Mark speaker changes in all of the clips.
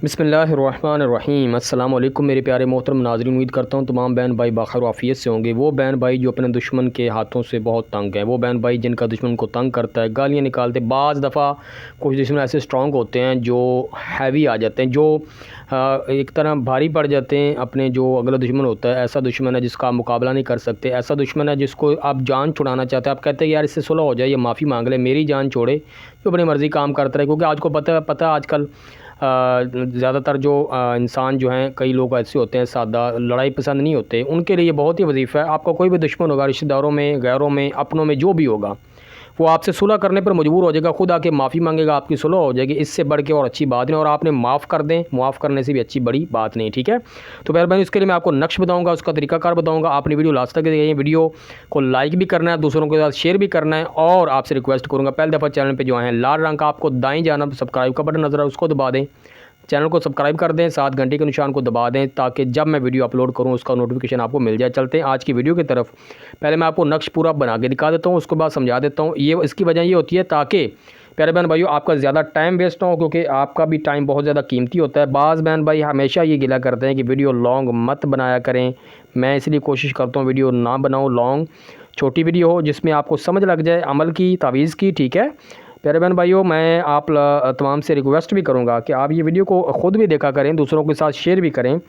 Speaker 1: बिस्मिल्लाहिर्रहमानिर्रहीम। अस्सलाम वालेकुम मेरे प्यारे मोहतरम नाज़रीन, उम्मीद करता हूँ तमाम बहन भाई बाखैर आफ़ियत से होंगे। वो बहन भाई जो अपने दुश्मन के हाथों से बहुत तंग है, वो बहन भाई जिनका दुश्मन को तंग करता है, गालियाँ निकालते, बाज़ दफ़ा कुछ दुश्मन ऐसे स्ट्रॉन्ग होते हैं जो हैवी आ जाते हैं, जो एक तरह भारी पड़ जाते हैं। अपने जो अगला दुश्मन होता है, ऐसा दुश्मन है जिसका आप मुकाबला नहीं कर सकते, ऐसा दुश्मन है जिसको आप जान छुड़ाना चाहते हैं। आप कहते हैं यार इससे सुलह हो जाए, ये माफ़ी मांग ले, मेरी जान छोड़े, जो अपनी मर्ज़ी काम करता रहे। क्योंकि आज को पता है आजकल ज़्यादातर जो इंसान जो हैं, कई लोग ऐसे होते हैं सादा, लड़ाई पसंद नहीं होते। उनके लिए बहुत ही वजीफ़ा है, आपका कोई भी दुश्मन होगा, रिश्तेदारों में, गैरों में, अपनों में, जो भी होगा, वो आपसे सुलह करने पर मजबूर हो जाएगा, खुद आके माफ़ी मांगेगा, आपकी सुलह हो जाएगी। इससे बढ़ के और अच्छी बात नहीं, और आपने माफ़ कर दें, माफ़ करने से भी अच्छी बड़ी बात नहीं, ठीक है। तो मेहरबानी इसके लिए मैं आपको नक्श बताऊंगा, उसका तरीकाकार बताऊंगा। आपने वीडियो लास्ट तक देखिए, वीडियो को लाइक भी करना है, दूसरों के साथ शेयर भी करना है, और आपसे रिक्वेस्ट करूँगा पहली दफ़ा चैनल पर जो है लाल रंग का आपको दाएँ जाना सब्सक्राइब का बटन नजर है, उसको दबा दें, चैनल को सब्सक्राइब कर दें, साथ घंटे के निशान को दबा दें, ताकि जब मैं वीडियो अपलोड करूं उसका नोटिफिकेशन आपको मिल जाए। चलते हैं आज की वीडियो की तरफ। पहले मैं आपको नक्श पूरा बना के दिखा देता हूं, उसके बाद समझा देता हूं। ये इसकी वजह ये होती है ताकि प्यारे बहन भाइयों आपका ज़्यादा टाइम वेस्ट ना हो, क्योंकि आपका भी टाइम बहुत ज़्यादा कीमती होता है। बाज़ बहन भाई हमेशा ये गिला करते हैं कि वीडियो लॉन्ग मत बनाया करें। मैं इसलिए कोशिश करता हूँ वीडियो ना बनाऊँ लॉन्ग, छोटी वीडियो हो जिसमें आपको समझ लग जाए अमल की, तावीज़ की, ठीक है। प्यारे बहन भाइयों, मैं आप तमाम से रिक्वेस्ट भी करूंगा कि आप ये वीडियो को ख़ुद भी देखा करें, दूसरों के साथ शेयर भी करें,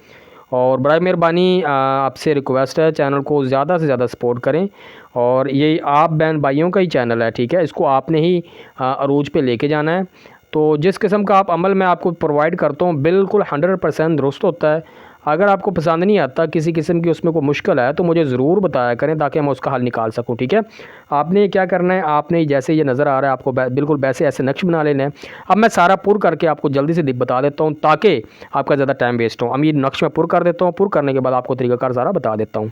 Speaker 1: और बड़ा मेहरबानी आपसे रिक्वेस्ट है चैनल को ज़्यादा से ज़्यादा सपोर्ट करें। और ये आप बहन भाइयों का ही चैनल है, ठीक है, इसको आपने ही अरूज पे लेके जाना है। तो जिस किस्म का आप अमल मैं आपको प्रोवाइड करता हूँ बिल्कुल 100% दुरुस्त होता है। अगर आपको पसंद नहीं आता, किसी किस्म की उसमें कोई मुश्किल है, तो मुझे ज़रूर बताया करें ताकि मैं उसका हल निकाल सकूं, ठीक है। आपने क्या करना है, आपने जैसे ये नज़र आ रहा है आपको बिल्कुल वैसे ऐसे नक्श बना लेना है। अब मैं सारा पुर करके आपको जल्दी से बता देता हूँ ताकि आपका ज़्यादा टाइम वेस्ट हो। अब ये नक्श मैं पुर कर देता हूँ, पुर करने के बाद आपको तरीक़ाकार सारा बता देता हूँ।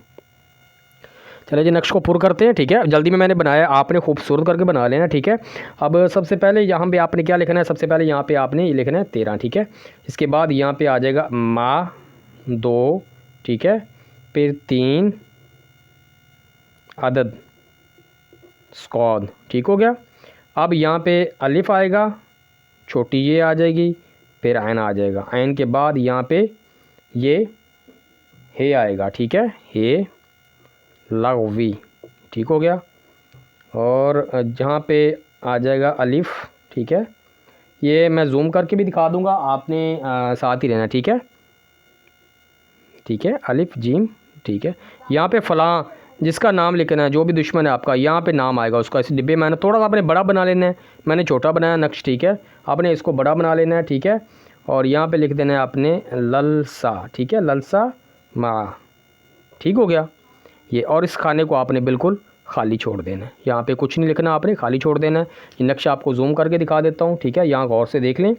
Speaker 1: चलिए जी नक्श को पुर करते हैं, ठीक है। जल्दी में मैंने बनाया, आपने खूबसूरत करके बना लेना, ठीक है। अब सबसे पहले यहाँ पे आपने क्या लिखना है, सबसे पहले यहाँ पे आपने ये लिखना है 13, ठीक है। इसके बाद यहाँ पे आ जाएगा माँ 2, ठीक है, फिर 3 अदद स्कॉद, ठीक हो गया। अब यहाँ पे अलिफ आएगा, छोटी ये आ जाएगी, फिर ऐन आ जाएगा, ऐन के बाद यहाँ पे ये हे आएगा, ठीक है, हे लग़वी, ठीक हो गया। और जहाँ पे आ जाएगा अलिफ, ठीक है, ये मैं जूम करके भी दिखा दूँगा, आपने साथ ही रहना, ठीक है, ठीक है, अलिफ जीम, ठीक है। यहाँ पे फ़लाँ जिसका नाम लिखना है, जो भी दुश्मन है आपका, यहाँ पे नाम आएगा उसका। इस डिब्बे मैंने थोड़ा सा आपने बड़ा बना लेना है, मैंने छोटा बनाया नक्श, ठीक है, आपने इसको बड़ा बना लेना है, ठीक है। और यहाँ पे लिख देना है आपने ललसा, ठीक है, ललसा मा, ठीक हो गया ये। और इस खाने को आपने बिल्कुल खाली छोड़ देना है, यहाँ पे कुछ नहीं लिखना, आपने खाली छोड़ देना है। ये नक्शा आपको जूम करके दिखा देता हूँ, ठीक है, यहाँ गौर से देख लें।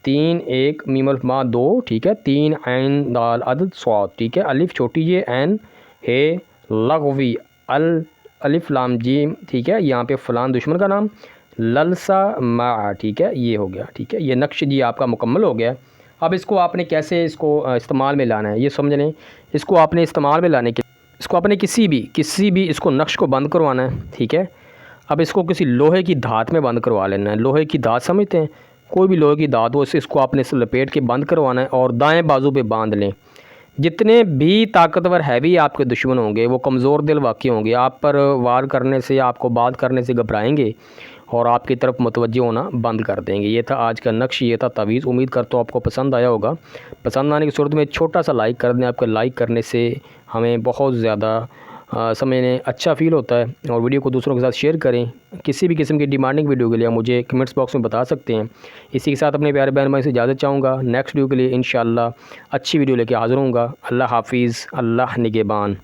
Speaker 1: 3 1 मीम अल्फ मा 2, ठीक है, 3 ऐन दाल अदद स्वाद, ठीक है, अलिफ छोटी ये, ऐन हे लग़वी, अल अलिफ लाम जीम, ठीक है। यहाँ पे फ़लान दुश्मन का नाम, ललसा मा, ठीक है, ये हो गया, ठीक है। ये नक्श जी आपका मुकम्मल हो गया। अब इसको आपने कैसे इसको इस्तेमाल में लाना है ये समझ लें। इसको आपने इस्तेमाल में लाने के, इसको आपने किसी भी इसको नक्श को बंद करवाना है, ठीक है। अब इसको किसी लोहे की धात में बंद करवा लेना है। लोहे की धात समझते हैं, कोई भी लोहे की धात हो, इसको आपने इसे लपेट के बंद करवाना है और दाएं बाजू पे बांध लें। जितने भी ताकतवर हैवी आपके दुश्मन होंगे, वो कमज़ोर दिल वाक़ई होंगे, आप पर वार करने से, आपको बात करने से घबराएंगे और आपकी तरफ मुतवज्जो होना बंद कर देंगे। ये था आज का नक्श, ये था तावीज़। उम्मीद करता हूँ आपको पसंद आया होगा। पसंद आने की सूरत में छोटा सा लाइक कर दें, आपके लाइक करने से हमें बहुत ज़्यादा समझने अच्छा फ़ील होता है। और वीडियो को दूसरों के साथ शेयर करें। किसी भी किस्म की डिमांडिंग वीडियो के लिए मुझे कमेंट्स बॉक्स में बता सकते हैं। इसी के साथ अपने प्यारे बहन भाई से इजाज़त चाहूँगा। नेक्स्ट वीडियो के लिए इंशाअल्लाह अच्छी वीडियो लेके हाज़िर होऊंगा। अल्लाह हाफिज़, अल्लाह निगहबान।